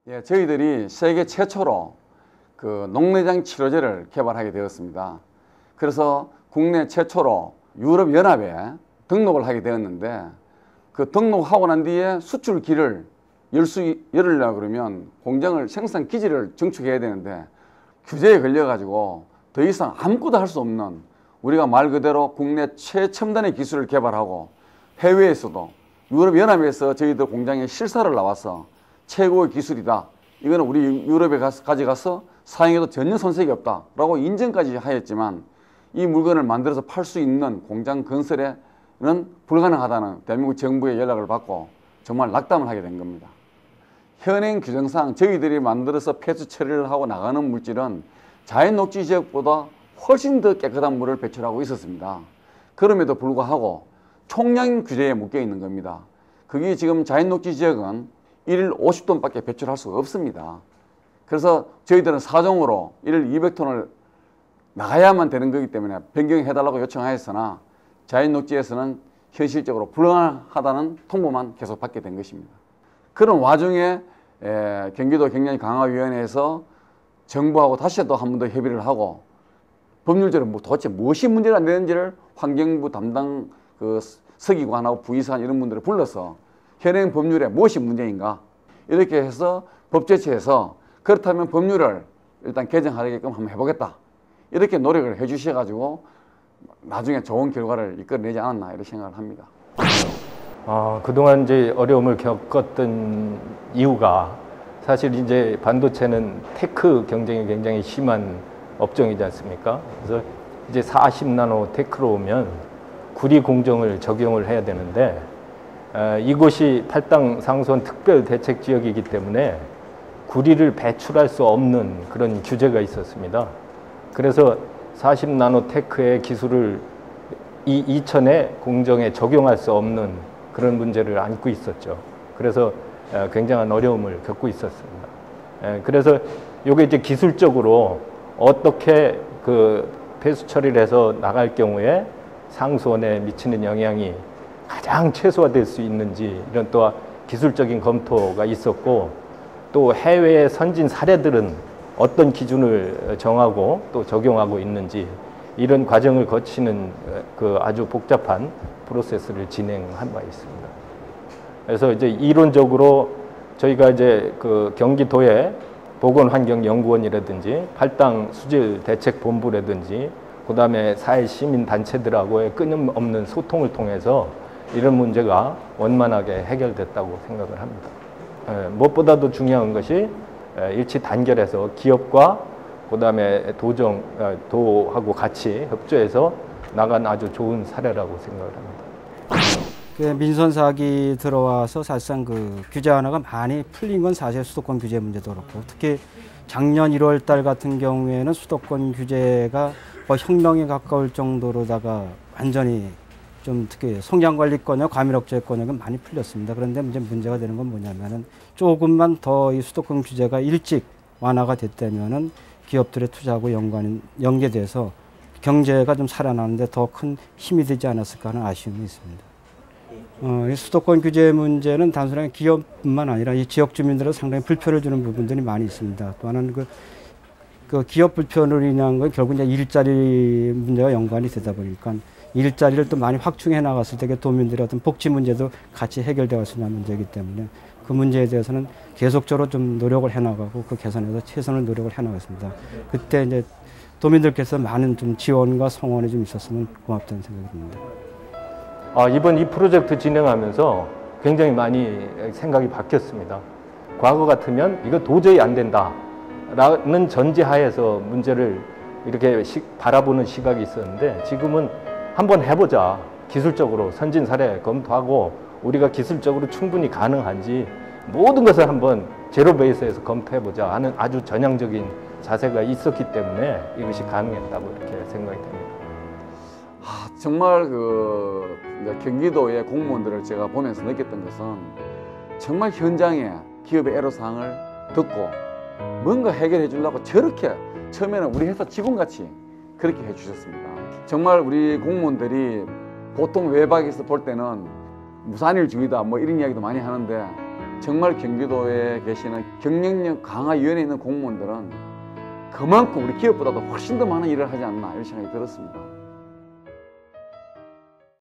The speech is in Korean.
예, 저희들이 세계 최초로 그 녹내장 치료제를 개발하게 되었습니다. 그래서 국내 최초로 유럽연합에 등록을 하게 되었는데, 그 등록하고 난 뒤에 수출기를 열으려고 그러면 공장을 생산 기지를 증축해야 되는데, 규제에 걸려가지고 더 이상 아무것도 할 수 없는, 우리가 말 그대로 국내 최첨단의 기술을 개발하고 해외에서도 유럽연합에서 저희들 공장에 실사를 나와서 최고의 기술이다, 이거는 우리 유럽에 가져가서 사용해도 전혀 손색이 없다라고 인정까지 하였지만, 이 물건을 만들어서 팔 수 있는 공장 건설에는 불가능하다는 대한민국 정부의 연락을 받고 정말 낙담을 하게 된 겁니다. 현행 규정상 저희들이 만들어서 폐수 처리를 하고 나가는 물질은 자연 녹지 지역보다 훨씬 더 깨끗한 물을 배출하고 있었습니다. 그럼에도 불구하고 총량 규제에 묶여 있는 겁니다. 그게 지금 자연 녹지 지역은 1일 50톤밖에 배출할 수가 없습니다. 그래서 저희들은 사정으로 1일 200톤을 나가야만 되는 거기 때문에 변경해달라고 요청하였으나, 자연 녹지에서는 현실적으로 불가능하다는 통보만 계속 받게 된 것입니다. 그런 와중에 경기도 경량강화위원회에서 정부하고 다시 또 한 번 더 협의를 하고, 법률적으로 도대체 무엇이 문제가 안 되는지를 환경부 담당 그 서기관하고 부의사관 이런 분들을 불러서 현행 법률에 무엇이 문제인가, 이렇게 해서 법제처에서 그렇다면 법률을 일단 개정하게끔 한번 해보겠다, 이렇게 노력을 해 주셔가지고 나중에 좋은 결과를 이끌어내지 않았나, 이렇게 생각을 합니다. 그동안 이제 어려움을 겪었던 이유가, 사실 이제 반도체는 테크 경쟁이 굉장히 심한 업종이지 않습니까? 그래서 이제 40나노 테크로 오면 구리 공정을 적용을 해야 되는데, 이곳이 팔당 상수원 특별 대책 지역이기 때문에 구리를 배출할 수 없는 그런 규제가 있었습니다. 그래서 40나노 테크의 기술을 이 이천의 공정에 적용할 수 없는 그런 문제를 안고 있었죠. 그래서 굉장한 어려움을 겪고 있었습니다. 그래서 이게 이제 기술적으로 어떻게 그 폐수 처리를 해서 나갈 경우에 상수원에 미치는 영향이 가장 최소화될 수 있는지, 이런 또 기술적인 검토가 있었고, 또 해외의 선진 사례들은 어떤 기준을 정하고 또 적용하고 있는지, 이런 과정을 거치는 그 아주 복잡한 프로세스를 진행한 바 있습니다. 그래서 이제 이론적으로 저희가 이제 그 경기도의 보건환경연구원이라든지 팔당 수질 대책본부라든지 그다음에 사회 시민 단체들하고의 끊임없는 소통을 통해서 이런 문제가 원만하게 해결됐다고 생각을 합니다. 무엇보다도 중요한 것이 일치 단결해서 기업과 그다음에 도하고 같이 협조해서 나간 아주 좋은 사례라고 생각을 합니다. 민선 사학이 들어와서 사실상 그 규제 완화가 많이 풀린 건 사실 수도권 규제 문제도 그렇고, 특히 작년 1월 달 같은 경우에는 수도권 규제가 거의 혁명에 가까울 정도로다가 완전히 좀 특히 성장관리권역, 과밀억제권역은 많이 풀렸습니다. 그런데 이제 문제가 되는 건 뭐냐면은 조금만 더 이 수도권 규제가 일찍 완화가 됐다면은 기업들의 투자하고 연계돼서 경제가 좀 살아나는데 더 큰 힘이 되지 않았을까 하는 아쉬움이 있습니다. 이 수도권 규제 문제는 단순하게 기업뿐만 아니라 이 지역 주민들은 상당히 불편을 주는 부분들이 많이 있습니다. 또 하나는 그 기업 불편으로 인한 건 결국 이제 일자리 문제와 연관이 되다 보니까 일자리를 또 많이 확충해 나갔을 때 도민들의 어떤 복지 문제도 같이 해결되어 갈 수 있는 문제이기 때문에 그 문제에 대해서는 계속적으로 좀 노력을 해 나가고 그 개선에서 최선을 노력을 해 나가겠습니다. 그때 이제 도민들께서 많은 좀 지원과 성원이 좀 있었으면 고맙다는 생각이 듭니다. 이번 이 프로젝트 진행하면서 굉장히 많이 생각이 바뀌었습니다. 과거 같으면 이거 도저히 안 된다라는 전제하에서 문제를 이렇게 바라보는 시각이 있었는데, 지금은 한번 해보자. 기술적으로 선진 사례 검토하고 우리가 기술적으로 충분히 가능한지 모든 것을 한번 제로 베이스에서 검토해보자 하는 아주 전향적인 자세가 있었기 때문에 이것이 가능했다고 이렇게 생각이 됩니다. 정말 경기도의 공무원들을 제가 보면서 느꼈던 것은, 정말 현장에 기업의 애로사항을 듣고 뭔가 해결해 주려고 저렇게 처음에는 우리 회사 직원같이 그렇게 해 주셨습니다. 정말 우리 공무원들이 보통 외박에서 볼 때는 무산일주의다 뭐 이런 이야기도 많이 하는데, 정말 경기도에 계시는 경영력 강화 위원회에 있는 공무원들은 그만큼 우리 기업보다도 훨씬 더 많은 일을 하지 않나 이런 생각이 들었습니다.